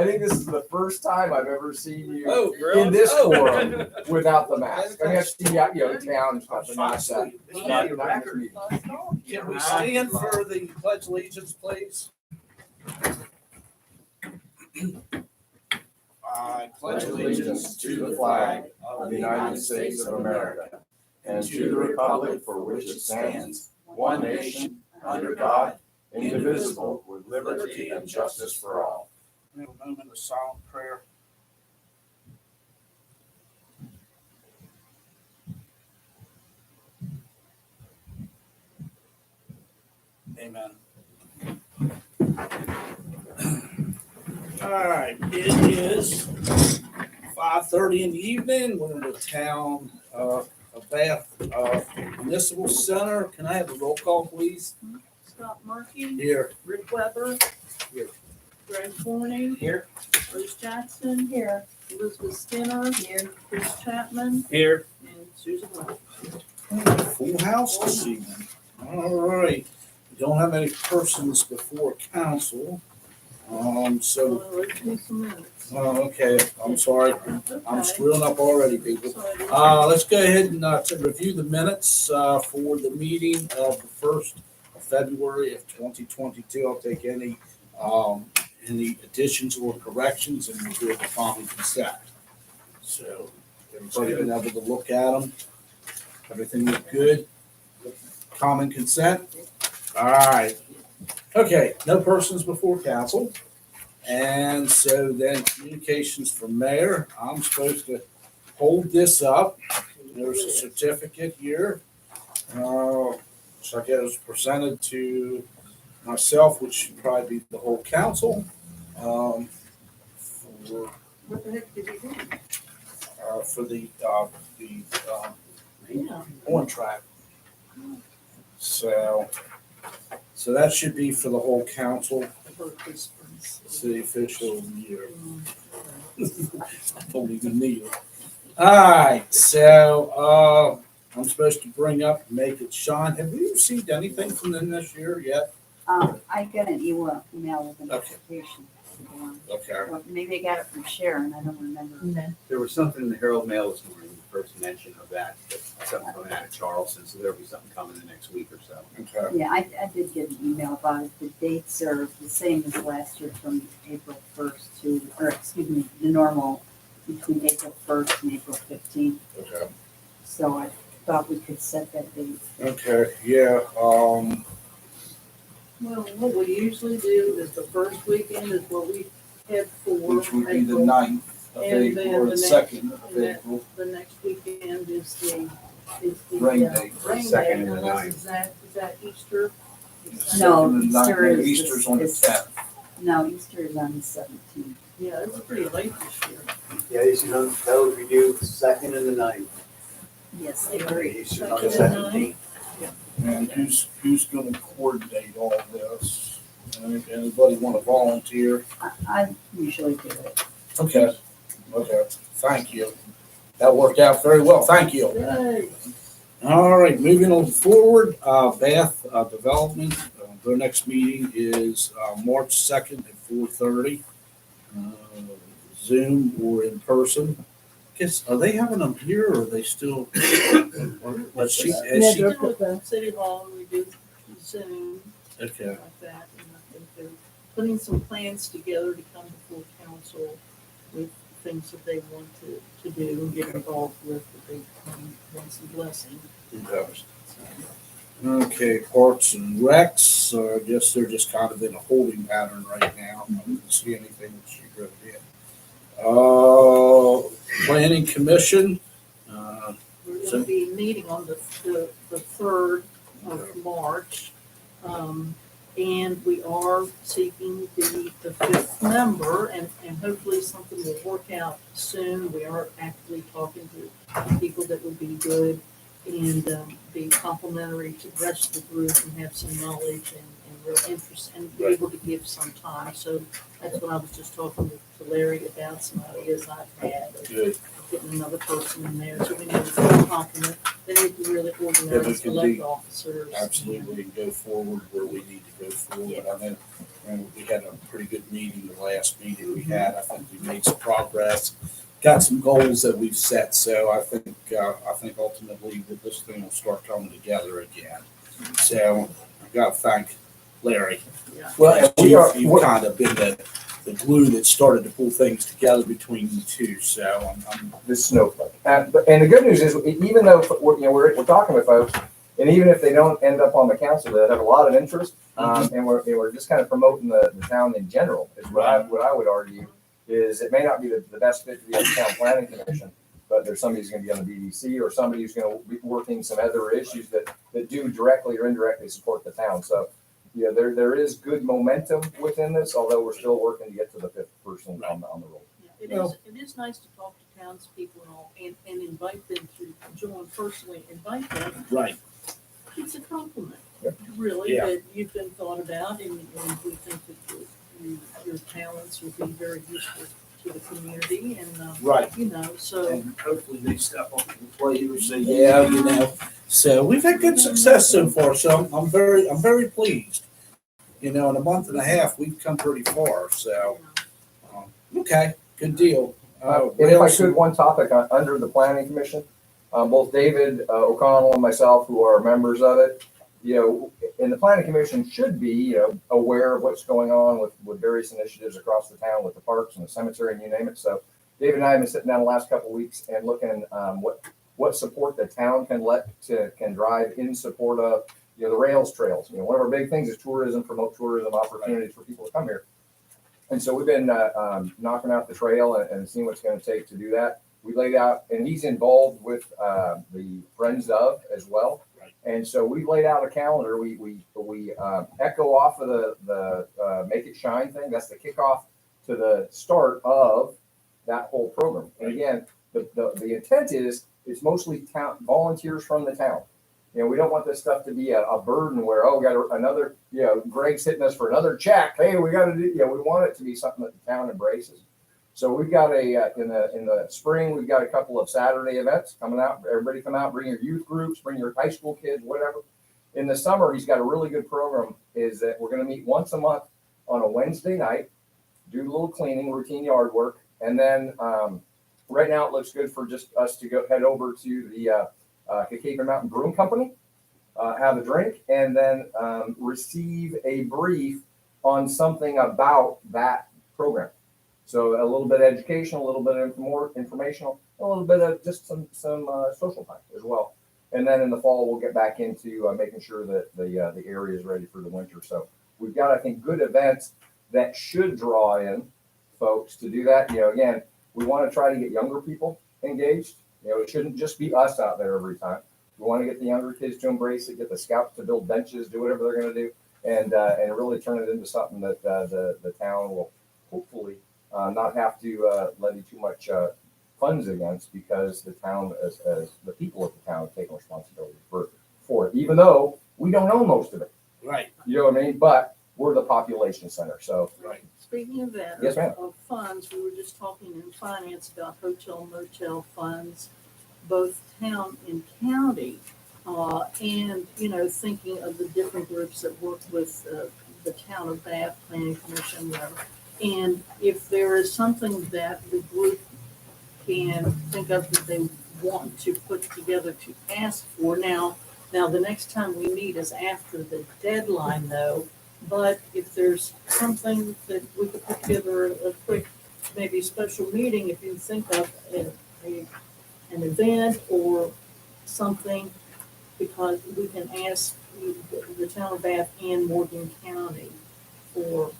think this is the first time I've ever seen you really? in this forum without the mask. I mean, I've seen you out, town and stuff, but not that. This Not might be a in this record. meeting. Can we stand for the pledge allegiance, please? I Pledge allegiance to the flag of the United States of America and to the republic for which it stands, one nation, under God, indivisible, with liberty and justice for all. We have a moment of silent prayer. Amen. All right, it is 5:30 in the evening. We're in the town of Bath Municipal Center. Can I have a roll call, please? Scott Murphy, Here. Rick Weber. Here. Greg Forney. Here. Bruce Jackson. Here. Elizabeth Skinner. Here. Chris Chapman. Here. And Susan White. Full house this evening. All right. We don't have any persons before council. So, Well, let's do some minutes. okay, I'm sorry. I'm screwing up already, people. Let's go ahead and to review the minutes for the meeting of the 1st of February of 2022. I'll take any additions or corrections and we'll do it upon consent. So, everybody been able to look at them? Everything look good? Common consent? All right. Okay, no persons before council. And so then communications from mayor. I'm supposed to hold this up. There's a certificate here. So I guess it was presented to myself, which should probably be the whole council. For What the heck did he do? for the Yeah. on track. So that should be for the whole council, About this one's- city official year. Don't even need it. All right, so I'm supposed to bring up, make it Sean. Have you received anything from them this year yet? I got an email with an Okay. application. Okay. Well, maybe I got it from Sharon, I don't remember. There was something in the Herald Mail this morning, the first mention of that, something coming out of Charleston, so there'll be something coming in the next week or so. Okay. Yeah, I did get an email about it. The dates are the same as last year from April 1st the normal between April 1st and April 15th. Okay. So I thought we could set that date. Okay, yeah, Well, what we usually do is the first weekend is what we head for. which would be the April. 9th of And then April or the the next- 2nd of and that- April. The next weekend is the Rain day, rain second day, and the unless ninth. is that Easter? No, Second and ninth, Easter is Easter's on the this- 10th. No, Easter is on the 17th. Yeah, it's pretty late this year. Yeah, that would be due 2nd and the 9th. Yes, I agree. Easter's on the Second and 17th. And who's gonna coordinate all this? Anybody wanna volunteer? I usually do it. Okay, thank you. That worked out very well, thank you. Yay. All right, moving on forward, Bath Development, their next meeting is March 2nd at 4:30. Zoom or in person. Guess, are they having them here or are they still? Has she- Still with the City Hall, we do Zoom, Okay, like that, and I think they're putting some plans together to come before council with things that they want to do and get involved with, that they want some blessing. okay, Parks and Recs, I guess they're just kind of in a holding pattern right now. I didn't see anything that she wrote in. Planning Commission, We're gonna be meeting on the 3rd of March. And we are seeking the 5th member and hopefully something will work out soon. We are actively talking to people that would be good and be complimentary to the rest of the group and have some knowledge and real interest and be able to give some time. So that's what I was just talking to Larry about, some ideas I've had. Good. Getting another person in there, so we need a full complement, they need to really Yeah, we organize, can elect do- officers. Absolutely, and go forward where we need to go forward. I know, and we had a pretty good meeting, the last meeting we had. I think we made some progress, got some goals that we've set. So I think ultimately that this thing will start coming together again. So I've got to thank Larry. Yeah. Well, we are, You've kind of been the glue that started to pull things together between you two. So I'm the snowflake. And the good news is, even though we're talking with folks, and even if they don't end up on the council, they have a lot of interest, and we're just kind of promoting the town in general. Is what I would argue is it may not be the best fit to be on the town planning commission, but there's somebody who's going to be on the BDC or somebody who's going to be working some other issues that do directly or indirectly support the town. So. Yeah, there is good momentum within this, although we're still working to get to the fifth person on the roll. Yeah, it is nice to talk to townspeople and all, and invite them to join personally, invite them. right. It's a compliment, Yep. really, Yeah. that you've been thought about, and we think that your talents will be very useful to the community, and, Right. So. And hopefully they step up to the plate or say, yeah. So we've had good success so far. So I'm very pleased. In a month and a half, we've come pretty far. So, okay, good deal. And if I could, one topic under the planning commission, both David O'Connell and myself, who are members of it, and the planning commission should be, aware of what's going on with various initiatives across the town with the parks and the cemetery and you name it. So David and I have been sitting down the last couple of weeks and looking what support the town can drive in support of the rails trails. One of our big things is tourism, promote tourism opportunities for people to come here. And so we've been knocking out the trail and seeing what's going to take to do that. We laid out, and he's involved with the Friends of as well. Right. And so we laid out a calendar. We echo off of the Make It Shine thing. That's the kickoff to the start of that whole program. And again, the intent is it's mostly town volunteers from the town. We don't want this stuff to be a burden where, we got another, Greg's hitting us for another check. Hey, we got to do, we want it to be something that the town embraces. So we've got in the spring, we've got a couple of Saturday events coming out. Everybody come out, bring your youth groups, bring your high school kids, whatever. In the summer, he's got a really good program is that we're going to meet once a month on a Wednesday night, do a little cleaning, routine yard work. And then right now it looks good for just us to head over to the Cape Mountain Brewing Company, have a drink, and then receive a brief on something about that program. So a little bit educational, a little bit more informational, a little bit of just some social time as well. And then in the fall, we'll get back into making sure that the area is ready for the winter. So we've got, I think, good events that should draw in folks to do that. Again, we want to try to get younger people engaged. It shouldn't just be us out there every time. We want to get the younger kids to embrace it, get the scouts to build benches, do whatever they're going to do, and really turn it into something that the town will hopefully not have to levy too much funds against, because the town, as the people of the town, have taken responsibility for it, even though we don't own most of it. Right. You know what I mean? But we're the population center, so. Right. Speaking of that, Yes, ma'am. of funds, we were just talking in finance about hotel, motel funds, both town and county, and, thinking of the different groups that work with the town of Bath, Planning Commission, whatever. And if there is something that the group can think of that they want to put together to ask for. Now the next time we meet is after the deadline, though. But if there's something that we could put together a quick, maybe special meeting, if you think of an event or something, because we can ask the town of Bath and Morgan County for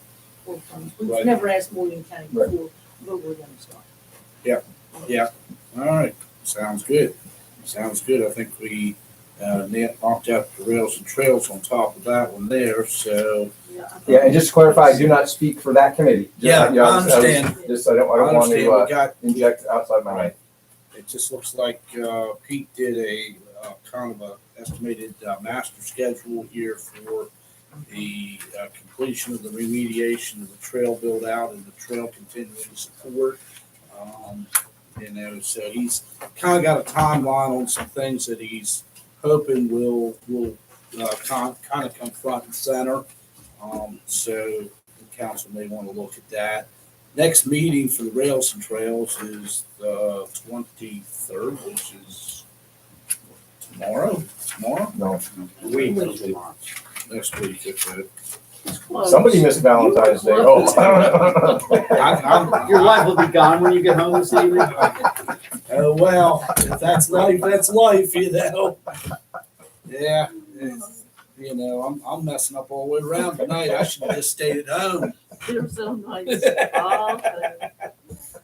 funds. We've Right. never asked Morgan County Right. before, but we're gonna start. Yeah. All right. Sounds good. I think we knocked out the rails and trails on top of that one there. So Yeah, and just to clarify, I do not speak for that committee. Yeah, I understand. Just, I don't want we to got. inject outside my mind. It just looks like Pete did a kind of a estimated master schedule here for the completion of the remediation of the trail build out and the trail continuing support. So he's kind of got a timeline on some things that he's hoping will kind of come front and center. So the council may want to look at that. Next meeting for the Rails and Trails is the 23rd, which is tomorrow. No, Week of March. Next week. Okay. It's close. somebody missed Valentine's Day. Oh, Your wife will be gone when you get home this evening. Oh, well, if that's life, that's life, you know. Yeah, you know, I'm messing up all the way around tonight. I should have just stayed at home. They're so nice. Oh,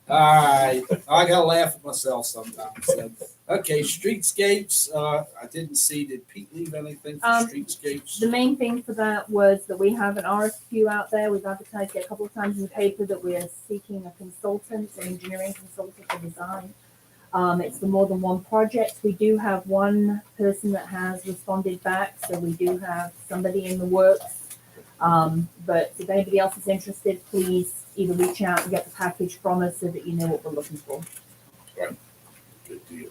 All right, I gotta laugh at myself sometimes. So, okay, streetscapes. I didn't see. Did Pete leave anything for streetscapes? The main thing for that was that we have an RFQ out there. We've advertised it a couple of times in the paper that we are seeking a consultant, an engineering consultant for design. It's for more than one project. We do have one person that has responded back, so we do have somebody in the works. But if anybody else is interested, please either reach out and get the package from us so that you know what we're looking for. Good deal.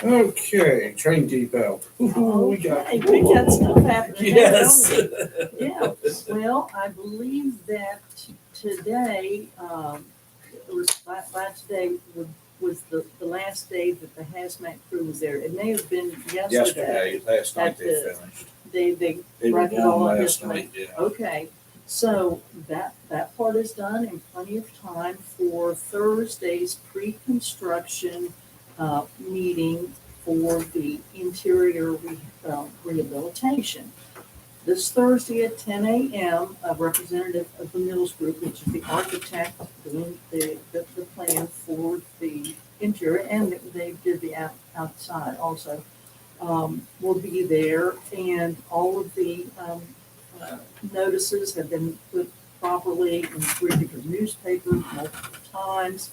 Okay, train depot. Ooh, we got. okay, we got stuff happening. there, Yes. don't we? Yeah, well, I believe that today, it was, by today was the last day that the hazmat crew was there. It may have been yesterday. Last night At they the- finished. They They were wrapped it all gone up last yesterday. night, yeah. Okay, so that part is done in plenty of time for Thursday's pre-construction meeting for the interior rehabilitation. This Thursday at 10 a.m., a representative of the Mills Group, which is the architect doing the plan for the interior, and they did the outside also, will be there, and all of the notices have been put properly in 3 different newspapers multiple times.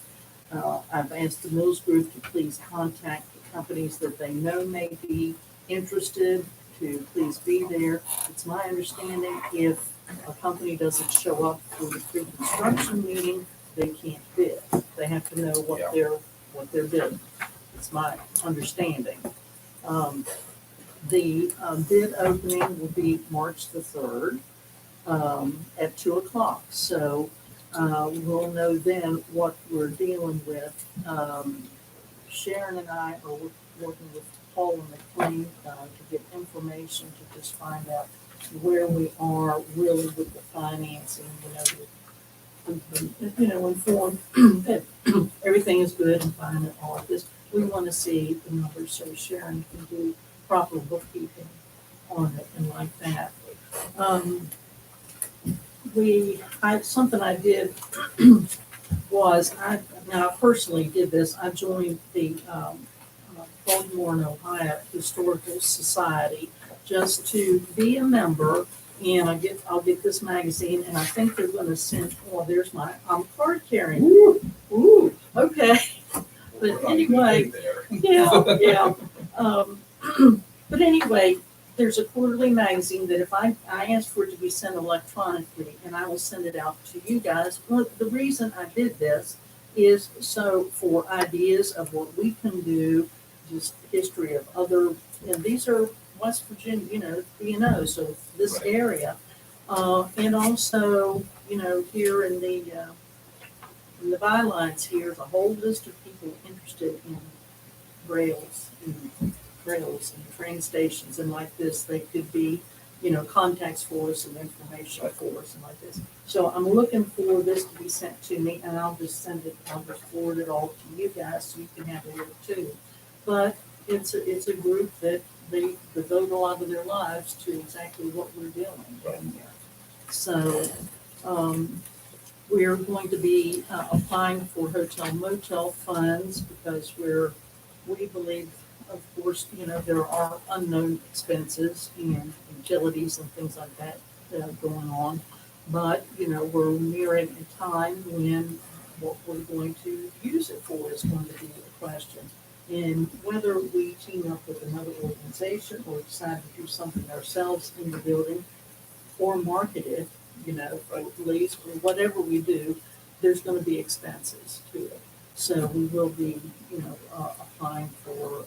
I've asked the Mills Group to please contact the companies that they know may be interested to please be there. It's my understanding if a company doesn't show up for the pre-construction meeting, they can't bid. They have to know what they're bidding. It's my understanding. The bid opening will be March the 3rd at 2:00. So we'll know then what we're dealing with. Sharon and I are working with Paul and McLean to get information to just find out where we are really with the financing, informed that everything is good and fine and all of this. We want to see the numbers so Sharon can do proper bookkeeping on it and like that. Something I did was, I personally did this, I joined the Baltimore and Ohio Historical Society just to be a member, and I'll get this magazine, and I think they're gonna send, there's I'm card carrying. Ooh, okay. But anyway, yeah. But anyway, there's a quarterly magazine that if I asked for it to be sent electronically, and I will send it out to you guys. Well, the reason I did this is so for ideas of what we can do, just history of other, and these are West Virginia, B&O, so this area. And also, here in the bylines here, is a whole list of people interested in rails and train stations and like this. They could be, contacts for us and information for us and like this. So I'm looking for this to be sent to me, and I'll just forward it all to you guys so you can have a look too. But it's a group that they devote a lot of their lives to exactly what we're doing down here. So we're going to be applying for hotel motel funds because we believe, of course, there are unknown expenses and utilities and things like that going on. But, we're nearing a time when what we're going to use it for is going to be a question. And whether we team up with another organization or decide to do something ourselves in the building, or market it, you know, or lease, or whatever we do, there's gonna be expenses to it. So we will be, you know, applying for,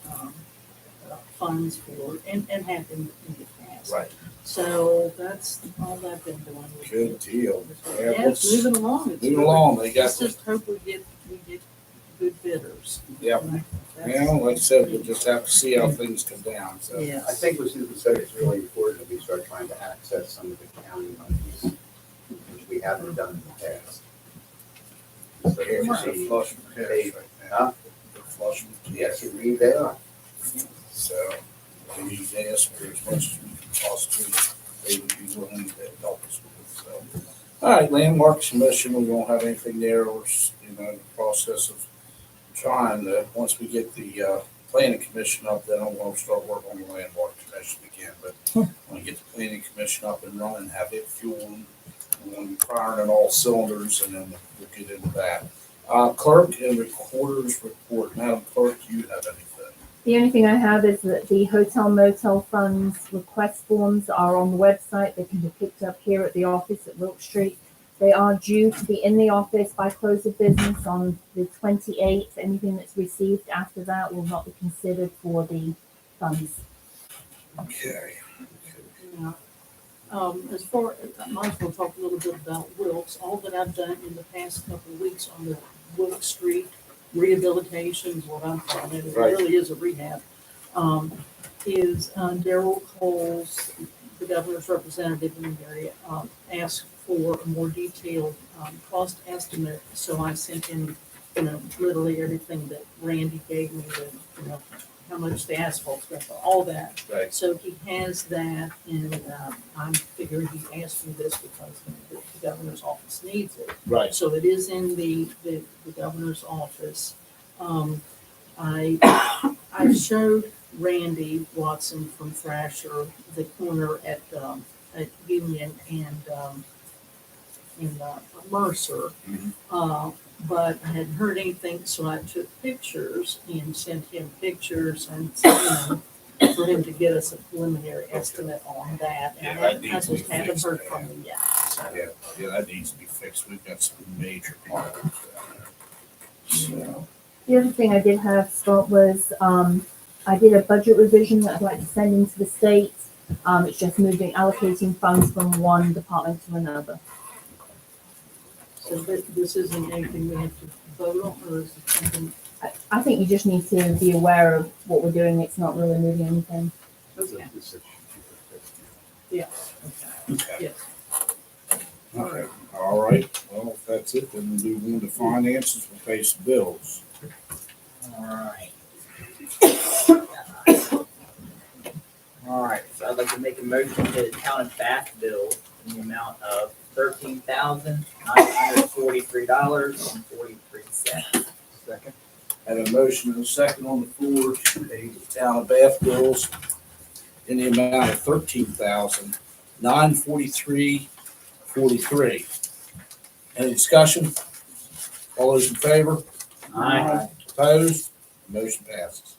funds for, and have in the past. Right. So that's all I've been doing. with Good it. deal. Yeah, Yeah, it's let's- moving along. It's Moving really- along, they got Let's some, just hope we get good bidders. Yep. That's- well, like I said, we'll just have to see how things come down, so. I Yes. think what Susan said is really important that we start trying to access some of the county monies, which we haven't done in the past. So Here, you it's a see, flush with cash right now. Huh? They're flush with yes, cash. indeed they are. So we need to ask for as much as we can possibly, they would be willing to help us with, so. All right, Landmarks Commission, we won't have anything there, we're, you know, in the process of trying to, once we get the, planning commission up, then I'm gonna start working on the Landmark Commission again, but when we get the planning commission up and running, have it fueling, we're gonna be firing on all cylinders, and then we'll get into that. Clerk and recorder's report, Madam Clerk, do you have anything? The only thing I have is that the hotel motel funds request forms are on the website. They can be picked up here at the office at Wilk Street. They are due to be in the office by close of business on the 28th. Anything that's received after that will not be considered for the funds. Okay. Yeah. As far, I might as well talk a little bit about Wilkes. All that I've done in the past couple of weeks on the Wilk Street rehabilitation is what I'm calling it. It Right. really is a rehab. Is Darrell Coles, the governor's representative in the area, asked for a more detailed cost estimate. So I sent him, you know, literally everything that Randy gave me, you know, how much the asphalt's going to, all that. Right. So he has that, and I'm figuring he asked me this because the governor's office needs it. Right. So it is in the governor's office. I showed Randy Watson from Thrasher the corner at Union and Mercer. But I hadn't heard anything, so I took pictures and sent him pictures and, you know, for him to get us a preliminary estimate on that. And Yeah, that needs I to be just haven't fixed. heard from him yet. So, Yeah, that needs to be fixed. We've got some major problems down there. So, The other thing I did have, Scott, was I did a budget revision that I'd like to send into the state. It's just moving, allocating funds from one department to another. so this isn't anything we have to vote on, or is it something? I think you just need to be aware of what we're doing. It's not really moving anything. Okay. okay. Yes. Okay. All right. Well, if that's it, then we'll move on to finances. We'll pay some bills. All right. All right, so I'd like to make a motion to the town of Bath bill in the amount of $13,943.43. Second. Have a motion and a second on the floor to pay the town of Bath bills in the amount of $13,943.43. Any discussion? All those in favor? Aye. Opposed? Motion passes.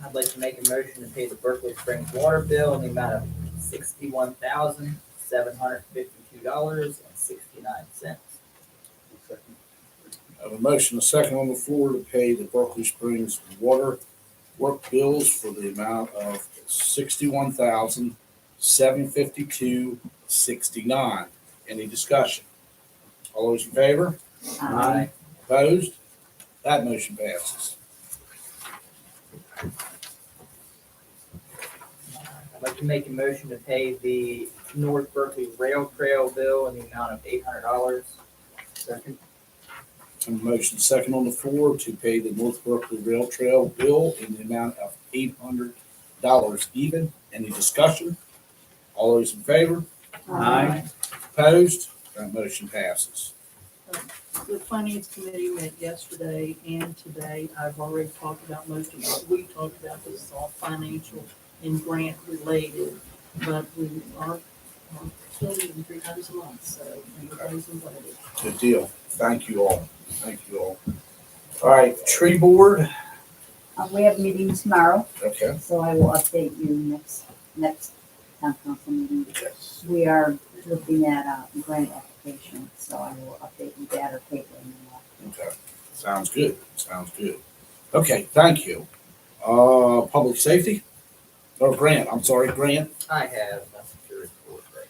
I'd like to make a motion to pay the Berkeley Springs water bill in the amount of $61,752.69. Second. I have a motion, a second on the floor to pay the Berkeley Springs water work bills for the amount of $61,752.69. Any discussion? All those in favor? Aye. Opposed? That motion passes. I'd like to make a motion to pay the North Berkeley Rail Trail bill in the amount of $800. Second. A motion, second on the floor to pay the North Berkeley Rail Trail bill in the amount of $800 even. Any discussion? All those in favor? Aye. Opposed? That motion passes. The finance committee met yesterday and today. I've already talked about most of what we talked about. This is all financial and grant related, but we are still meeting 3 times a month, so everybody's invited. Good deal. Thank you all. Thank you all. All right, tree board. We have a meeting tomorrow, Okay. so I will update you next town council meeting. Yes. We are looking at a grant application, so I will update you that or Caitlin. Okay, sounds good, sounds good. Okay, thank you. Public safety? Or Grant, I'm sorry, Grant, I have nothing to report right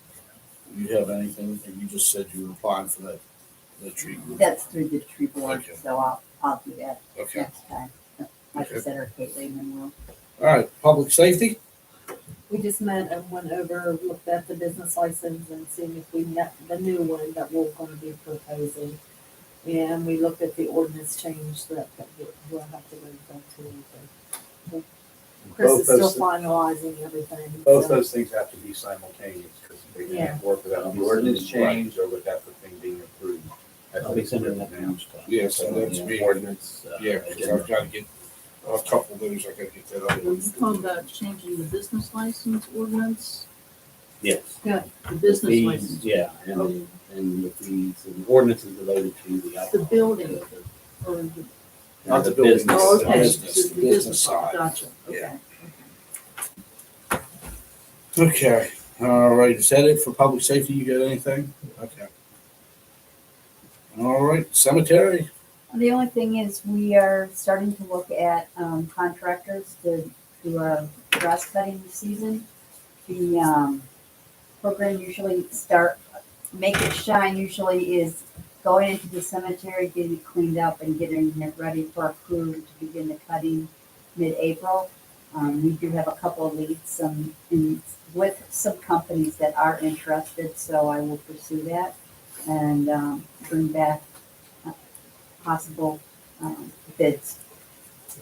now. you have anything, you just said you were applying for the tree. That's through the tree board, Okay. so I'll do that Okay, next time. Like I said, or Caitlin, and we'll. all right, public safety? We just met and went over, looked at the business license and seeing if we met the new one that we're gonna be proposing. And we looked at the ordinance change that we'll have to go to. Chris Both is still those, finalizing everything. both so- those things have to be simultaneous, because they Yeah. can't work without the ordinance change or without the thing being approved. I'll be sending that now. Yes, so that's me. Ordinance. Yeah, because I've got to get a couple of those, I gotta get that Are other you one. talking about changing the business license ordinance? Yes. Yeah, the business Fees, license. yeah, and the fees and ordinances related to the alcohol. The building. Or the, Not the building, business. oh, the okay, business, the business side. Gotcha, Yeah. okay. Okay, all right, is that it for public safety? You got anything? Okay. All right, cemetery? The only thing is, we are starting to look at contractors to do our grass cutting season. The program usually Make It Shine usually is going into the cemetery, getting it cleaned up and getting it ready for our crew to begin the cutting mid-April. We do have a couple of leads with some companies that are interested, so I will pursue that and bring back possible bids.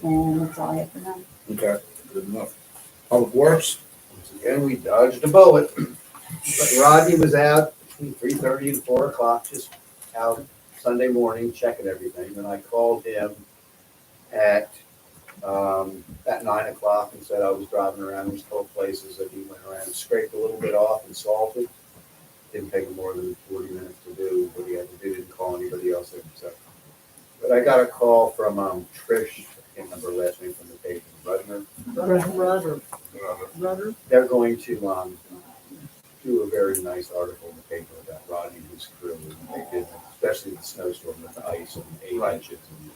And that's all I have for now. Okay, good enough. Public Works? Once again, we dodged a bullet. Rodney was out between 3:30 and 4 o'clock, just out Sunday morning checking everything. And I called him at 9 o'clock and said I was driving around these cold places that he went around and scraped a little bit off and salted. Didn't take him more than 40 minutes to do what he had to do. Didn't call anybody else except. But I got a call from Trish, I can't remember her last name from the paper, Rudner. Rudder? They're going to do a very nice article in the paper about Rodney and his crew. And they did, especially the snowstorm with the ice and 8 Right. inches. And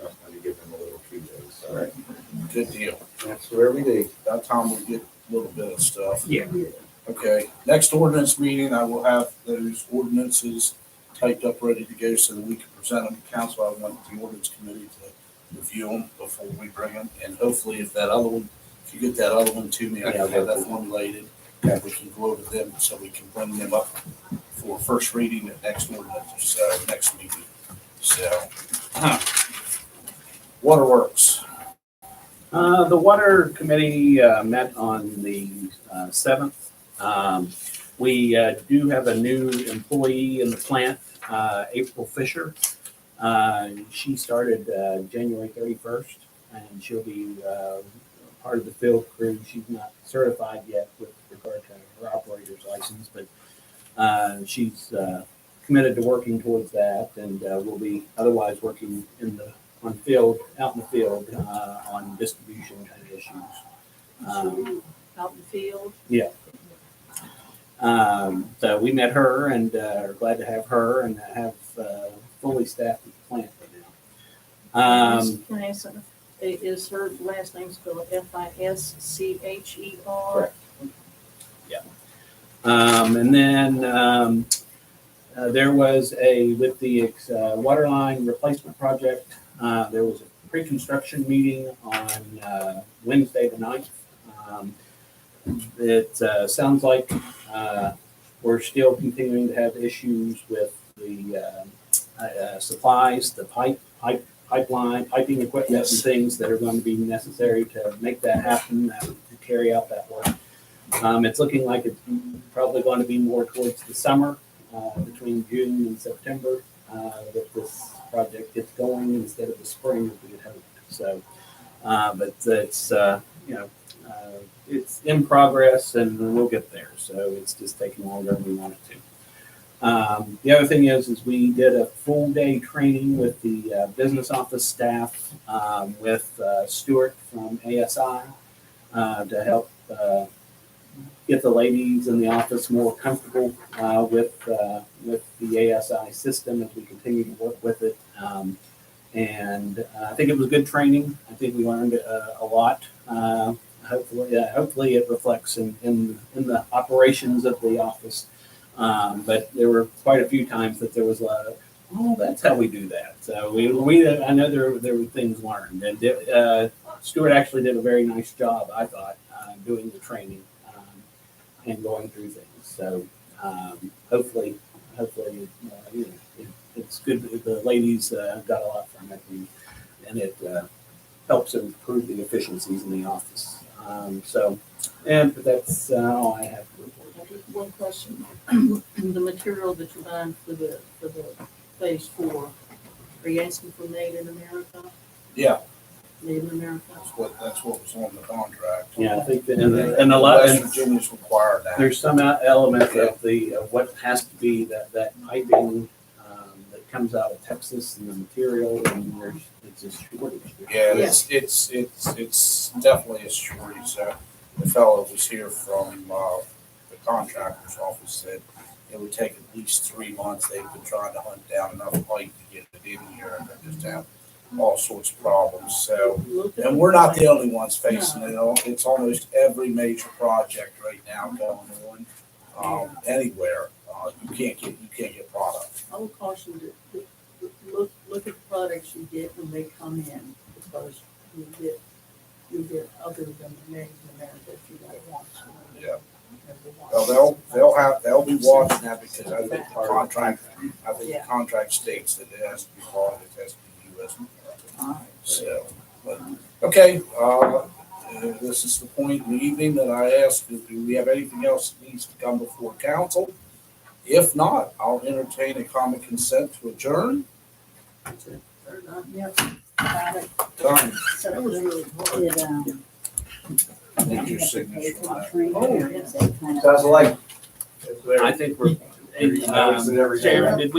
that's going to give them a little kudos. So Right. Good deal. that's where we do. That time we'll get a little bit of stuff. Yeah. Okay, next ordinance meeting, I will have those ordinances typed up, ready to go so that we can present them to council. I want the ordinance committee to review them before we bring them. And hopefully if that other one, if you get that other one to me, I can have that formulated. And we can go over them so we can bring them up for first reading at next ordinance, next meeting. So, Waterworks. The water committee met on the 7th. We do have a new employee in the plant, April Fisher. She started January 31st, and she'll be part of the field crew. She's not certified yet with regard to her operator's license, but she's committed to working towards that, and will be otherwise working out in the field on distribution kind of issues. Out in the field? So we met her and are glad to have her and have fully staffed the plant right now. Can I ask something? Is her last name spelled Fischer? Correct. And then there was with the water line replacement project, there was a pre-construction meeting on Wednesday the 9th. It sounds like we're still continuing to have issues with the supplies, the piping equipment and things that are going to be necessary to make that happen, to carry out that work. It's looking like it's probably going to be more towards the summer, between June and September, that this project gets going instead of the spring as we had hoped. So, but it's it's in progress and we'll get there. So it's just taking longer than we want it to. The other thing is we did a full day training with the business office staff, with Stuart from ASI, to help get the ladies in the office more comfortable with the ASI system as we continue to work with it. And I think it was good training. I think we learned a lot. Hopefully it reflects in the operations of the office. But there were quite a few times that there was a lot of, oh, that's how we do that. So I know there were things learned, and Stuart actually did a very nice job, I thought, doing the training and going through things. So hopefully, it's good. The ladies got a lot from it, and it helps improve the efficiencies in the office. But that's all I have to report. I just one question. The material that you're buying for the phase 4, are you asking for made in America? Yeah, Made in America? that's what was on the contract. Yeah, I think that, and a lot. West Virginia's required that. There's some element of what has to be that piping that comes out of Texas and the material, and it's a shortage. Yeah, it's definitely a shortage. The fellow was here from the contractor's office said it would take at least 3 months. They've been trying to hunt down enough pipe to get it in here, and they just have all sorts of problems. So, and we're not the only ones facing it. It's almost every major project right now going on anywhere. You can't get product. I would caution to look at the products you get when they come in, because you get other than the made in America if you don't want to. Yeah. Well, they'll be watching that, because I think the contract states that it has to be bought, it has to be U.S. So, but, okay, this is the point in the evening that I ask, do we have anything else that needs to come before council? If not, I'll entertain a common consent to adjourn. Yep, got it. Done. So That was really hard. did, Need your signature on that. training, Sounds like I think we're. Every time, it's in every Sharon, did we